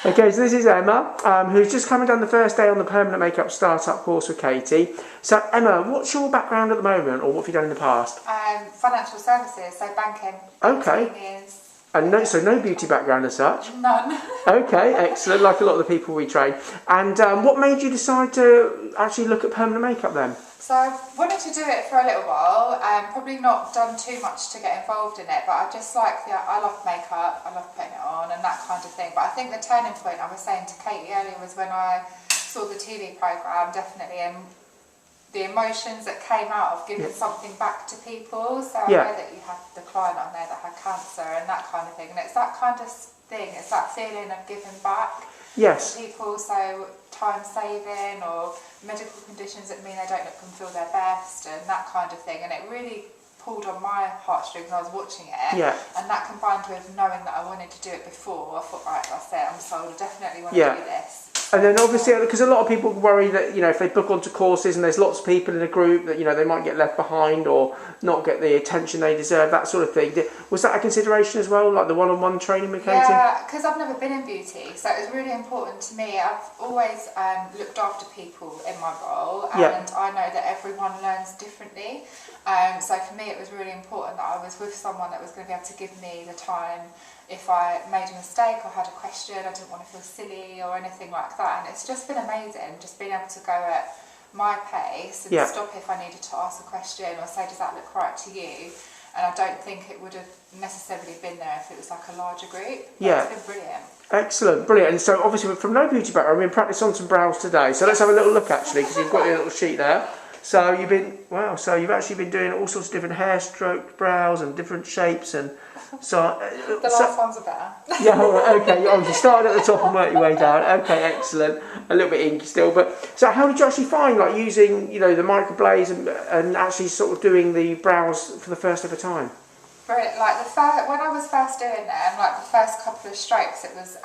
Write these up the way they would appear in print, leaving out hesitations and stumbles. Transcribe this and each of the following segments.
Okay, so this is Emma, who's just coming down the first day on the permanent makeup startup course with Katy. So Emma, what's your background at the moment, or what have you done in the past? Financial services, so banking. Okay. 18 years. And no beauty background as such? None. Okay, excellent, like a lot of the people we train. And what made you decide to actually look at permanent makeup then? So I wanted to do it for a little while, probably not done too much to get involved in it, but I just like, I love makeup, I love putting it on and that kind of thing. But I think the turning point, I was saying to Katy earlier, was when I saw the TV programme, definitely, and the emotions that came out of giving something back to people. So I know that you had the client on there that had cancer and that kind of thing, and it's that kind of thing, it's that feeling of giving back to people, so time saving or medical conditions that mean they don't look and feel their best and that kind of thing, and it really pulled on my heartstrings when I was watching it, and that combined with knowing that I wanted to do it before, I thought, right, that's it, I'm sold, I definitely want to do this. And then obviously, because a lot of people worry that, you know, if they book onto courses and there's lots of people in a group, that, you know, they might get left behind or not get the attention they deserve, that sort of thing. Was that a consideration as well, like the one-on-one training with Katy? Yeah, because I've never been in beauty, so it was really important to me. I've always looked after people in my role, and I know that everyone learns differently. So for me, it was really important that I was with someone that was going to be able to give me the time. If I made a mistake or had a question, I didn't want to feel silly or anything like that. And it's just been amazing, just being able to go at my pace and stop if I needed to ask a question or say, does that look right to you? And I don't think it would have necessarily been there if it was like a larger group. It's been brilliant. Excellent, brilliant. And so obviously from no beauty background, we've been practicing on some brows today. So let's have a little look actually, because you've got your little sheet there. So you've actually been doing all sorts of different hair stroked brows and different shapes, and so the last ones are better. Yeah, okay. You started at the top and worked your way down. Okay, excellent. A little bit inky still, but so how did you actually find like using, you know, the microblaze and actually sort of doing the brows for the first ever time? Brilliant. Like when I was first doing them, like the first couple of strokes, it was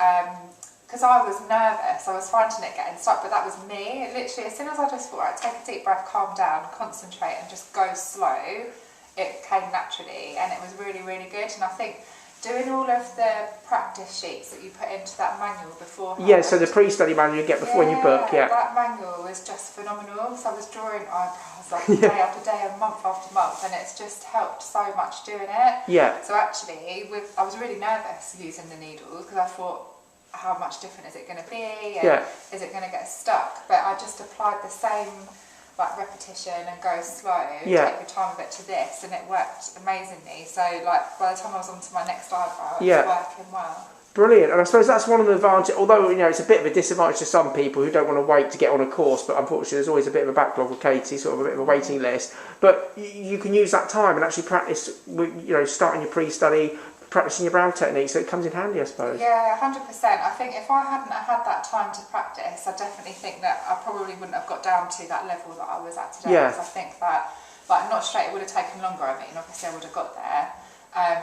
because I was nervous, I was finding it getting stuck, but that was me. Literally, as soon as I just thought, right, take a deep breath, calm down, concentrate, and just go slow, it came naturally, and it was really, really good. And I think doing all of the practice sheets that you put into that manual beforehand. Yeah, so the pre-study manual you get before you book, that manual was just phenomenal. So I was drawing eyebrows like day after day and month after month, and it's just helped so much doing it. Yeah. So actually, I was really nervous using the needles because I thought, how much different is it going to be, and is it going to get stuck? But I just applied the same like repetition and go slow, take your time with it to this, and it worked amazingly. So like by the time I was on to my next eyebrow, it was working well. Brilliant. And I suppose that's one of the advantages, although, you know, it's a bit of a disadvantage to some people who don't want to wait to get on a course, but unfortunately there's always a bit of a backlog with Katy, sort of a bit of a waiting list. But you can use that time and actually practice, you know, starting your pre-study, practicing your brow technique, so it comes in handy, I suppose. Yeah, 100%. I think if I hadn't had that time to practice, I definitely think that I probably wouldn't have got down to that level that I was at today. Because I think that, like, not straight, it would have taken longer. I mean, obviously I would have got there.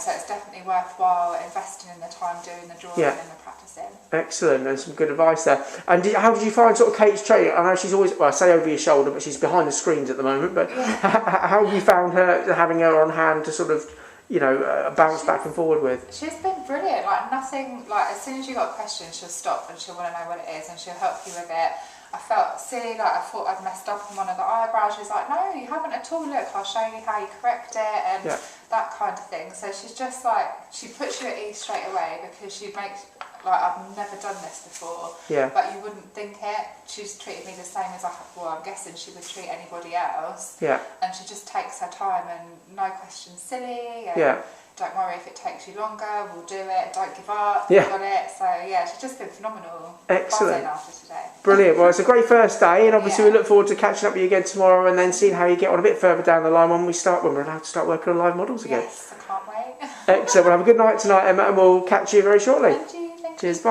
So it's definitely worthwhile investing in the time doing the drawing and the practicing. Excellent, and some good advice there. And how did you find sort of Kate's training? I know she's always, well, I say over your shoulder, but she's behind the screens at the moment. But how have you found her, having her on hand to sort of, you know, bounce back and forward with? She's been brilliant. Like nothing, like as soon as you got a question, she'll stop and she'll want to know what it is and she'll help you with it. I felt silly, like I thought I'd messed up on one of the eyebrows. She was like, no, you haven't at all. Look, I'll show you how you correct it and that kind of thing. So she's just like, she puts you at ease straight away because she makes, like, I've never done this before, but you wouldn't think it. She's treated me the same as I'm guessing she would treat anybody else. Yeah. And she just takes her time and no questions silly. And don't worry if it takes you longer, we'll do it, don't give up, you've got it. So yeah, she's just been phenomenal. Excellent. After today. Brilliant. Well, it's a great first day, and obviously we look forward to catching up with you again tomorrow and then seeing how you get on a bit further down the line when we're allowed to start working on live models again. Yes, I can't wait. Excellent. Well, have a good night tonight, Emma, and we'll catch you very shortly. Thank you. Cheers, bye.